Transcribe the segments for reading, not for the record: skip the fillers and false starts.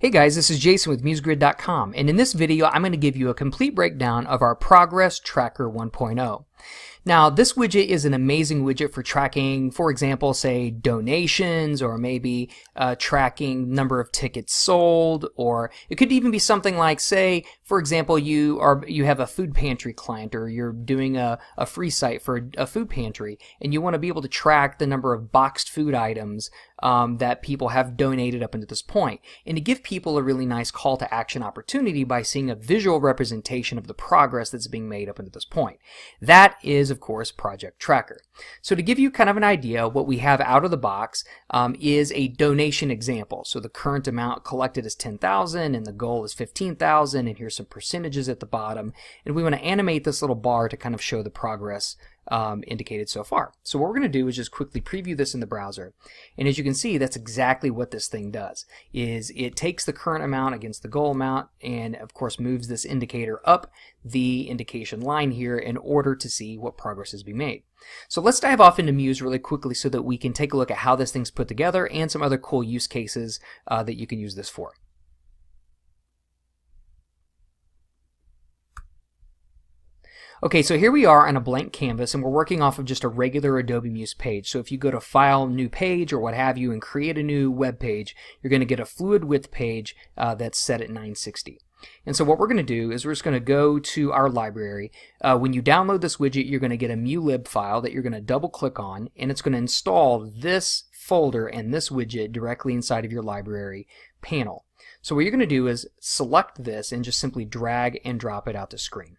Hey guys, this is Jason with MuseGrid.com, and in this video I'm going to give you a complete breakdown of our Progress Tracker 1.0. Now, this widget is an amazing widget for tracking, for example, say donations, or maybe tracking number of tickets sold, or it could even be something like, say, for example, you have a food pantry client, or you're doing a free site for a food pantry, and you want to be able to track the number of boxed food items that people have donated up until this point, and to give people a really nice call to action opportunity by seeing a visual representation of the progress that's being made up until this point. That is, of course, Project Tracker. So to give you kind of an idea, what we have out of the box is a donation example. So the current amount collected is 10,000 and the goal is 15,000, and here's some percentages at the bottom, and we want to animate this little bar to kind of show the progress indicated so far. So what we're going to do is just quickly preview this in the browser, and as you can see, that's exactly what this thing does. Is it takes the current amount against the goal amount and of course moves this indicator up the indication line here in order to see what progress is being made. So let's dive off into Muse really quickly so that we can take a look at how this thing's put together and some other cool use cases that you can use this for. Okay, so here we are on a blank canvas, and we're working off of just a regular Adobe Muse page. So if you go to File, New Page, or what have you, and create a new web page, you're going to get a fluid width page that's set at 960. And so what we're going to do is we're just going to go to our library. When you download this widget, you're going to get a mulib file that you're going to double click on, and it's going to install this folder and this widget directly inside of your library panel. So what you're going to do is select this and just simply drag and drop it out to screen.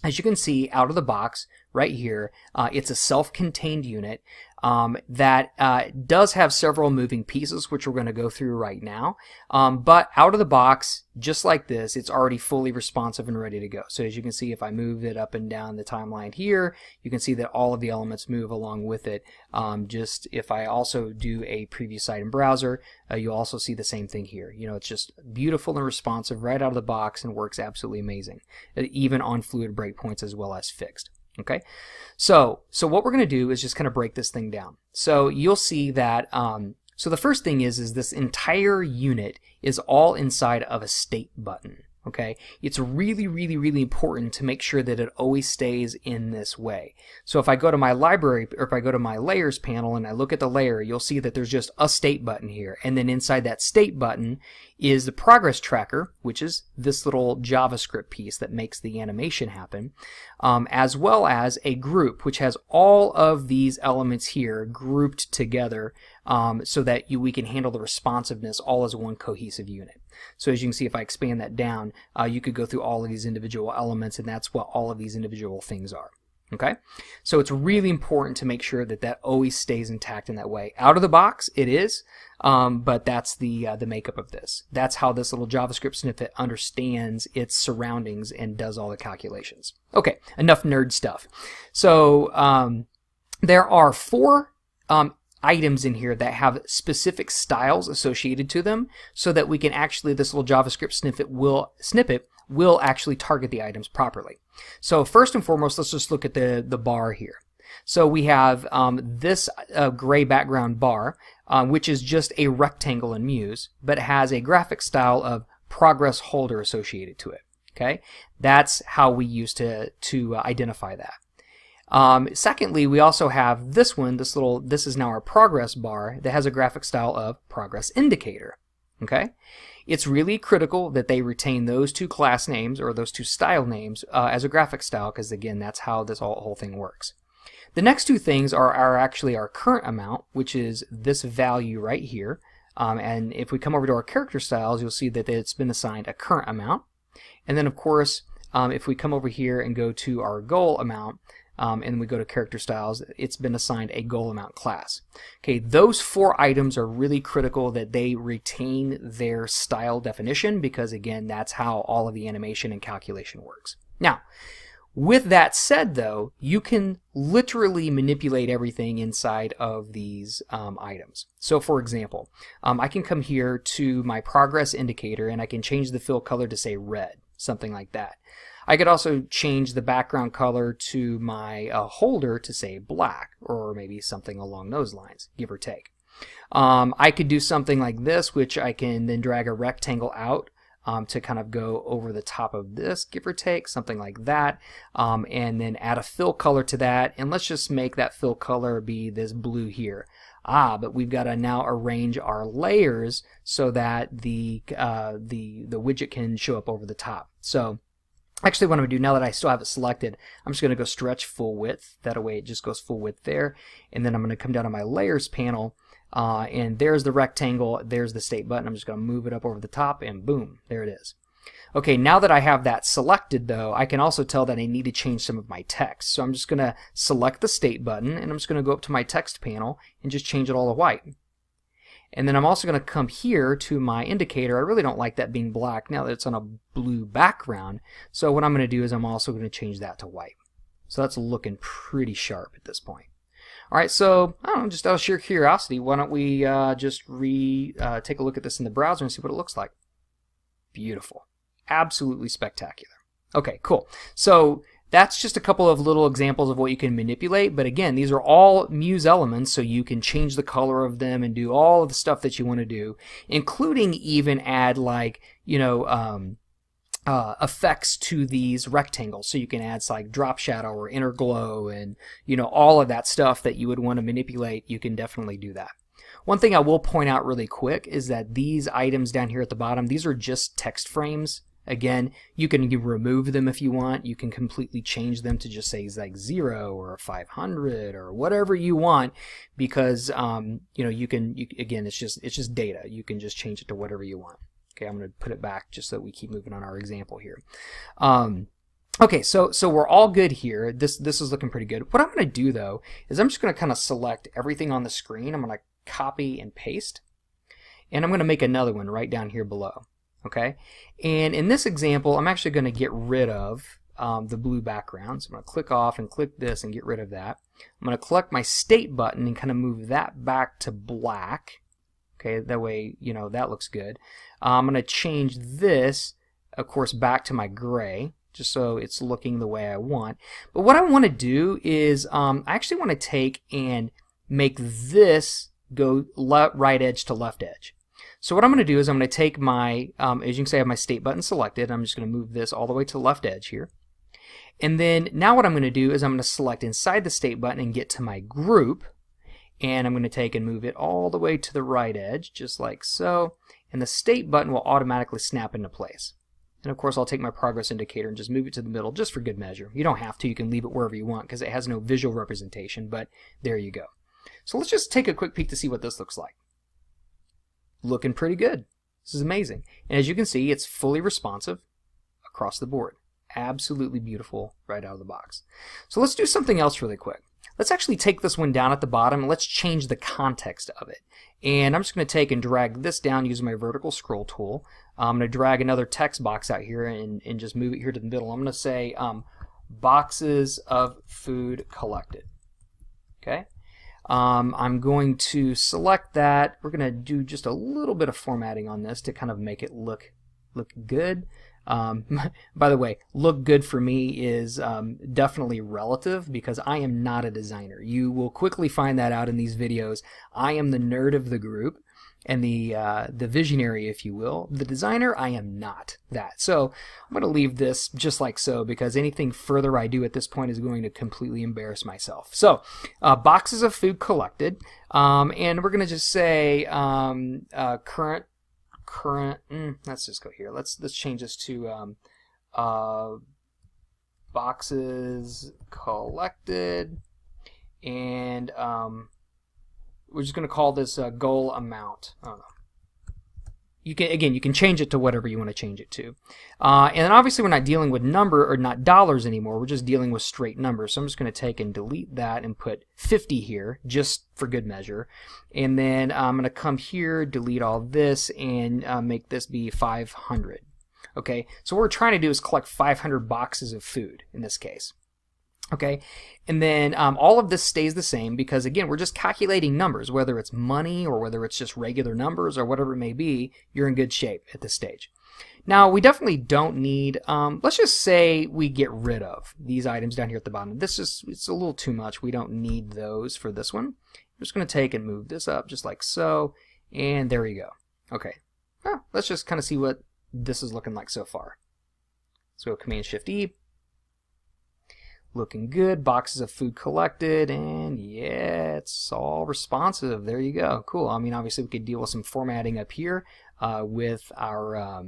As you can see out of the box right here, it's a self-contained unit that does have several moving pieces, which we're going to go through right now. But out of the box, just like this, it's already fully responsive and ready to go. So as you can see, if I move it up and down the timeline here, you can see that all of the elements move along with it. Just if I also do a preview site in browser, you'll also see the same thing here. You know, it's just beautiful and responsive right out of the box and works absolutely amazing, even on fluid breakpoints as well as fixed. Okay, so what we're going to do is just kind of break this thing down. So you'll see that, so the first thing is this entire unit is all inside of a state button. Okay, it's really, really, really important to make sure that it always stays in this way. So if I go to my library, or if I go to my layers panel and I look at the layer, you'll see that there's just a state button here, and then inside that state button is the progress tracker, which is this little JavaScript piece that makes the animation happen, as well as a group which has all of these elements here grouped together so that we can handle the responsiveness all as one cohesive unit. So as you can see, if I expand that down, you could go through all of these individual elements, and that's what all of these individual things are. Okay, so it's really important to make sure that that always stays intact in that way. Out of the box, it is, but that's the makeup of this. That's how this little JavaScript snippet understands its surroundings and does all the calculations. Okay, enough nerd stuff. So there are four items in here that have specific styles associated to them, so that we can actually, this little JavaScript snippet will actually target the items properly. So first and foremost, let's just look at the bar here. So we have this gray background bar, which is just a rectangle in Muse, but has a graphic style of progress holder associated to it. Okay, that's how we use to identify that. Secondly, we also have this one, this is now our progress bar that has a graphic style of progress indicator. Okay, it's really critical that they retain those two class names, or those two style names, as a graphic style, because again, that's how this whole thing works. The next two things are actually our current amount, which is this value right here, and if we come over to our character styles, you'll see that it's been assigned a current amount. And then of course, if we come over here and go to our goal amount, and we go to character styles, it's been assigned a goal amount class. Okay, those four items are really critical that they retain their style definition, because again, that's how all of the animation and calculation works. Now, with that said though, you can literally manipulate everything inside of these items. So for example, I can come here to my progress indicator and I can change the fill color to say red, something like that. I could also change the background color to my holder to say black, or maybe something along those lines, give or take. I could do something like this, which I can then drag a rectangle out to kind of go over the top of this, give or take, something like that, and then add a fill color to that, and let's just make that fill color be this blue here. But we've got to now arrange our layers so that the widget can show up over the top. So actually what I'm going to do, now that I still have it selected, I'm just going to go stretch full width. That way it just goes full width there, and then I'm going to come down to my layers panel, and there's the rectangle, there's the state button. I'm just going to move it up over the top, and boom, there it is. Okay, now that I have that selected though, I can also tell that I need to change some of my text. So I'm just going to select the state button, and I'm just going to go up to my text panel and just change it all to white. And then I'm also going to come here to my indicator. I really don't like that being black now that it's on a blue background. So what I'm going to do is I'm also going to change that to white. So that's looking pretty sharp at this point. All right, so I don't know, just out of sheer curiosity, why don't we just take a look at this in the browser and see what it looks like. Beautiful. Absolutely spectacular. Okay, cool. So that's just a couple of little examples of what you can manipulate, but again, these are all Muse elements, so you can change the color of them and do all of the stuff that you want to do, including even add, like, you know, effects to these rectangles. So you can add like drop shadow or inner glow, and you know, all of that stuff that you would want to manipulate. You can definitely do that. One thing I will point out really quick is that these items down here at the bottom, these are just text frames. Again, you can remove them if you want. You can completely change them to just say like 0 or 500 or whatever you want, because you know, again, it's just data. You can just change it to whatever you want. Okay, I'm going to put it back just so that we keep moving on our example here. Okay, so we're all good here. This is looking pretty good. What I'm going to do though is I'm just going to kind of select everything on the screen. I'm going to copy and paste, and I'm going to make another one right down here below. Okay, and in this example, I'm actually going to get rid of the blue background. So I'm going to click off and click this and get rid of that. I'm going to collect my state button and kind of move that back to black. Okay, that way, you know, that looks good. I'm going to change this, of course, back to my gray, just so it's looking the way I want. But what I want to do is I actually want to take and make this go right edge to left edge. So what I'm going to do is I'm going to take my, as you can see, I have my state button selected. I'm just going to move this all the way to the left edge here. And then now what I'm going to do is I'm going to select inside the state button and get to my group. And I'm going to take and move it all the way to the right edge, just like so. And the state button will automatically snap into place. And of course, I'll take my progress indicator and just move it to the middle just for good measure. You don't have to. You can leave it wherever you want because it has no visual representation, but there you go. So let's just take a quick peek to see what this looks like. Looking pretty good. This is amazing. And as you can see, it's fully responsive across the board. Absolutely beautiful right out of the box. So let's do something else really quick. Let's actually take this one down at the bottom and let's change the context of it. And I'm just going to take and drag this down using my vertical scroll tool. I'm going to drag another text box out here and just move it here to the middle. I'm going to say boxes of food collected. Okay. I'm going to select that. We're going to do just a little bit of formatting on this to kind of make it look good. By the way, look good for me is definitely relative because I am not a designer. You will quickly find that out in these videos. I am the nerd of the group and the visionary, if you will. The designer, I am not that. So I'm going to leave this just like so because anything further I do at this point is going to completely embarrass myself. So boxes of food collected, and we're going to just say current. Let's just go here. Let's change this to boxes collected, and we're just going to call this goal amount. I don't know. You can change it to whatever you want to change it to, and then obviously we're not dealing with not dollars anymore. We're just dealing with straight numbers. So I'm just going to take and delete that and put 50 here just for good measure, and then I'm going to come here, delete all this, and make this be 500. Okay, so what we're trying to do is collect 500 boxes of food in this case. Okay, and then all of this stays the same because, again, we're just calculating numbers. Whether it's money or whether it's just regular numbers or whatever it may be, you're in good shape at this stage. Now, we definitely don't need, let's just say we get rid of these items down here at the bottom. It's a little too much. We don't need those for this one. I'm just going to take and move this up just like so, and there we go. Okay, let's just kind of see what this is looking like so far. Let's go Command-Shift-E. Looking good. Boxes of food collected, and yeah, it's all responsive. There you go. Cool. I mean, obviously we could deal with some formatting up here with our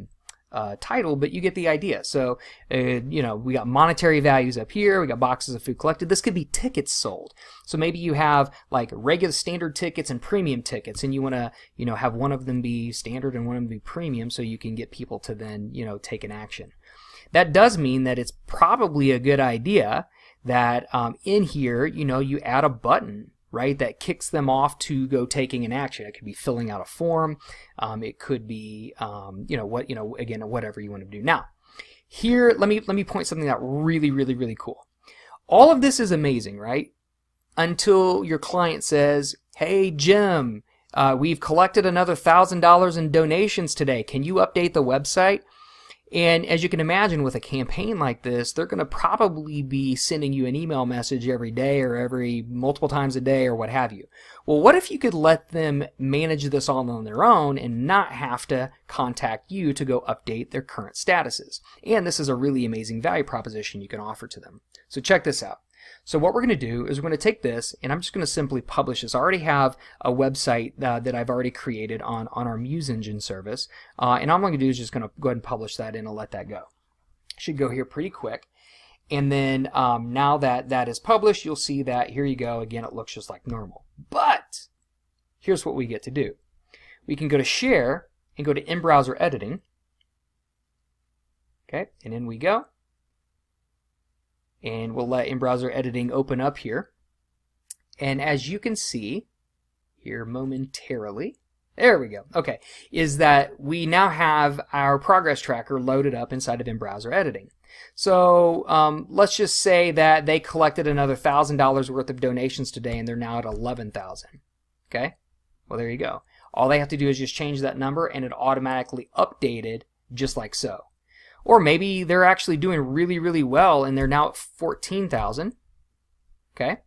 title, but you get the idea. So, you know, we got monetary values up here. We got boxes of food collected. This could be tickets sold. So maybe you have like regular standard tickets and premium tickets, and you want to, you know, have one of them be standard and one of them be premium, so you can get people to then, you know, take an action. That does mean that it's probably a good idea that in here, you know, you add a button, right, that kicks them off to go taking an action. It could be filling out a form. It could be, you know, again, whatever you want to do. Now, here, let me point something out really cool. All of this is amazing, right? Until your client says, "Hey, Jim, we've collected another $1,000 in donations today. Can you update the website?" And as you can imagine, with a campaign like this, they're going to probably be sending you an email message every day or every multiple times a day or what have you. Well, what if you could let them manage this all on their own and not have to contact you to go update their current statuses? And this is a really amazing value proposition you can offer to them. So check this out. So what we're going to do is we're going to take this, and I'm just going to simply publish this. I already have a website that I've already created on our Muse Engine service, and all I'm going to do is just going to go ahead and publish that in and let that go. Should go here pretty quick. And then now that that is published, you'll see that here you go. Again, it looks just like normal. But here's what we get to do. We can go to Share and go to In-Browser Editing. Okay, and in we go. And we'll let In-Browser Editing open up here. And as you can see here momentarily, there we go, okay, is that we now have our progress tracker loaded up inside of In-Browser Editing. So let's just say that they collected another $1,000 worth of donations today and they're now at 11,000. Okay, well there you go. All they have to do is just change that number and it automatically updated just like so. Or maybe they're actually doing really well and they're now at 14,000. Okay?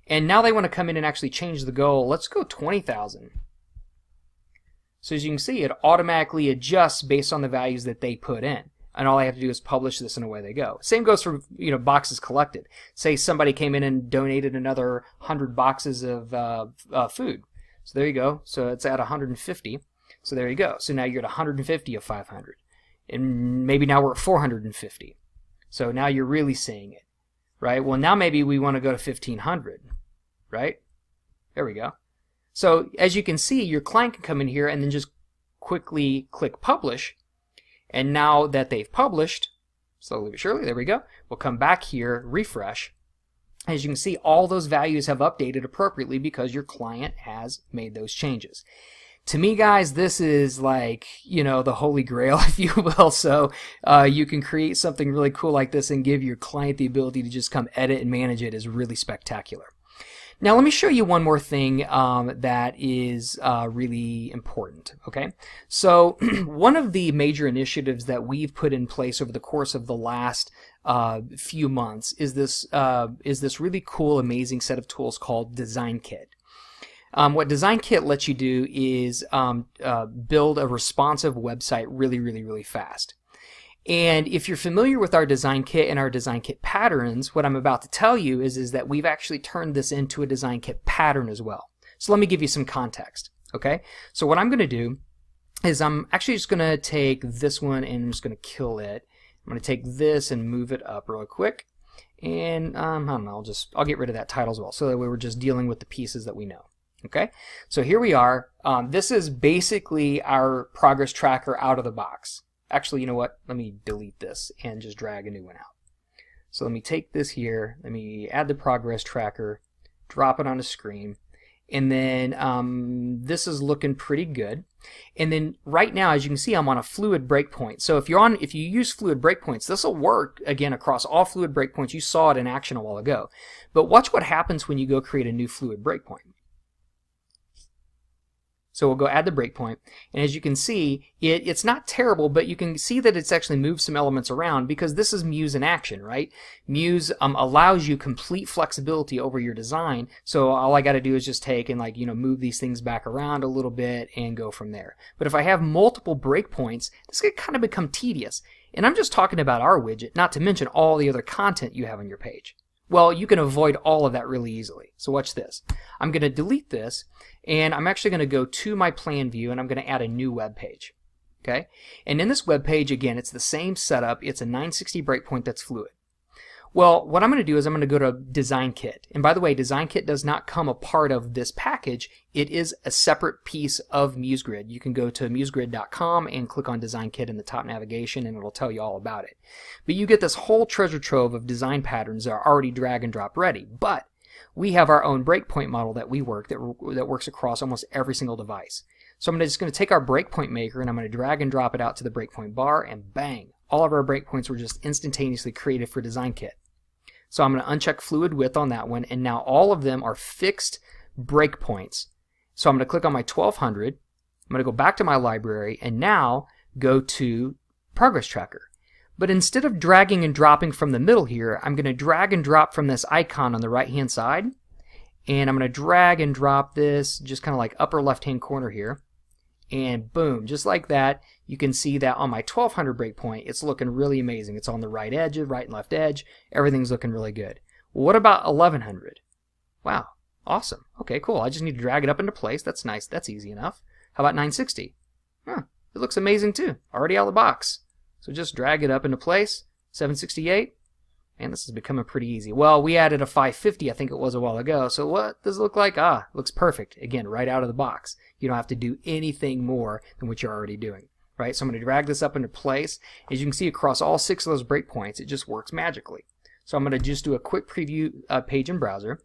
And now they want to come in and actually change the goal. Let's go 20,000. So as you can see, it automatically adjusts based on the values that they put in. And all I have to do is publish this and away they go. Same goes for, you know, boxes collected. Say somebody came in and donated another 100 boxes of food. So there you go. So it's at 150. So there you go. So now you're at 150 of 500. And maybe now we're at 450. So now you're really seeing it, right? Well, now maybe we want to go to 1500, right? There we go. So as you can see, your client can come in here and then just quickly click Publish. And now that they've published, slowly but surely, there we go, we'll come back here, refresh. As you can see, all those values have updated appropriately because your client has made those changes. To me, guys, this is like, you know, the holy grail, if you will. So you can create something really cool like this and give your client the ability to just come edit and manage it is really spectacular. Now, let me show you one more thing that is really important, okay? So one of the major initiatives that we've put in place over the course of the last few months is this really cool, amazing set of tools called Design Kit. What Design Kit lets you do is build a responsive website really fast. And if you're familiar with our Design Kit and our Design Kit patterns, what I'm about to tell you is that we've actually turned this into a Design Kit pattern as well. So let me give you some context, okay? So what I'm going to do is I'm actually just going to take this one and I'm just going to kill it. I'm going to take this and move it up real quick. And I don't know, I'll get rid of that title as well. So that way we're just dealing with the pieces that we know. Okay, so here we are. This is basically our progress tracker out of the box. Actually, you know what? Let me delete this and just drag a new one out. So let me take this here. Let me add the progress tracker, drop it on the screen, and then this is looking pretty good. And then right now, as you can see, I'm on a fluid breakpoint. So if you use fluid breakpoints, this will work again across all fluid breakpoints. You saw it in action a while ago. But watch what happens when you go create a new fluid breakpoint. So we'll go add the breakpoint, and as you can see, it's not terrible, but you can see that it's actually moved some elements around because this is Muse in action, right? Muse allows you complete flexibility over your design, so all I got to do is just take and move these things back around a little bit and go from there. But if I have multiple breakpoints, this could kind of become tedious. And I'm just talking about our widget, not to mention all the other content you have on your page. Well, you can avoid all of that really easily. So watch this. I'm going to delete this, and I'm actually going to go to my plan view, and I'm going to add a new web page. Okay? And in this web page, again, it's the same setup. It's a 960 breakpoint that's fluid. Well, what I'm going to do is I'm going to go to Design Kit. And by the way, Design Kit does not come a part of this package. It is a separate piece of MuseGrid. You can go to musegrid.com and click on Design Kit in the top navigation, and it'll tell you all about it. But you get this whole treasure trove of design patterns that are already drag and drop ready. But we have our own breakpoint model that that works across almost every single device. So I'm just going to take our breakpoint maker, and I'm going to drag and drop it out to the breakpoint bar, and bang! All of our breakpoints were just instantaneously created for Design Kit. So I'm going to uncheck fluid width on that one, and now all of them are fixed breakpoints. So I'm going to click on my 1200. I'm going to go back to my library and now go to Progress Tracker. But instead of dragging and dropping from the middle here, I'm going to drag and drop from this icon on the right hand side, and I'm going to drag and drop this just kind of like upper left hand corner here. And boom, just like that, you can see that on my 1200 breakpoint, it's looking really amazing. It's on the right edge, right and left edge. Everything's looking really good. Well, what about 1100? Wow, awesome. Okay, cool. I just need to drag it up into place. That's nice. That's easy enough. How about 960? Huh, it looks amazing too. Already out of the box. So just drag it up into place. 768. Man, this is becoming pretty easy. Well, we added a 550, I think it was a while ago. So what does it look like? Ah, it looks perfect. Again, right out of the box. You don't have to do anything more than what you're already doing. Right? So I'm going to drag this up into place. As you can see across all 6 of those breakpoints, it just works magically. So I'm going to just do a quick preview page in browser.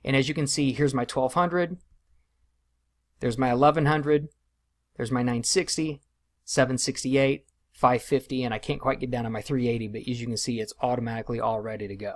And as you can see, here's my 1200. There's my 1100. There's my 960, 768. 550, and I can't quite get down to my 380, but as you can see, it's automatically all ready to go.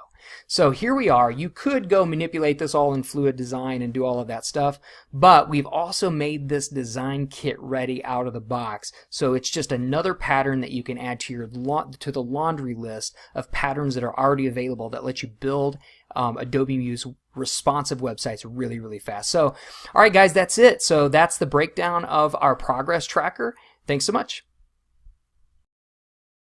So here we are. You could go manipulate this all in Fluid Design and do all of that stuff, but we've also made this design kit ready out of the box. So it's just another pattern that you can add to the laundry list of patterns that are already available that let you build Adobe Muse responsive websites really, really fast. So, all right, guys, that's it. So that's the breakdown of our progress tracker. Thanks so much.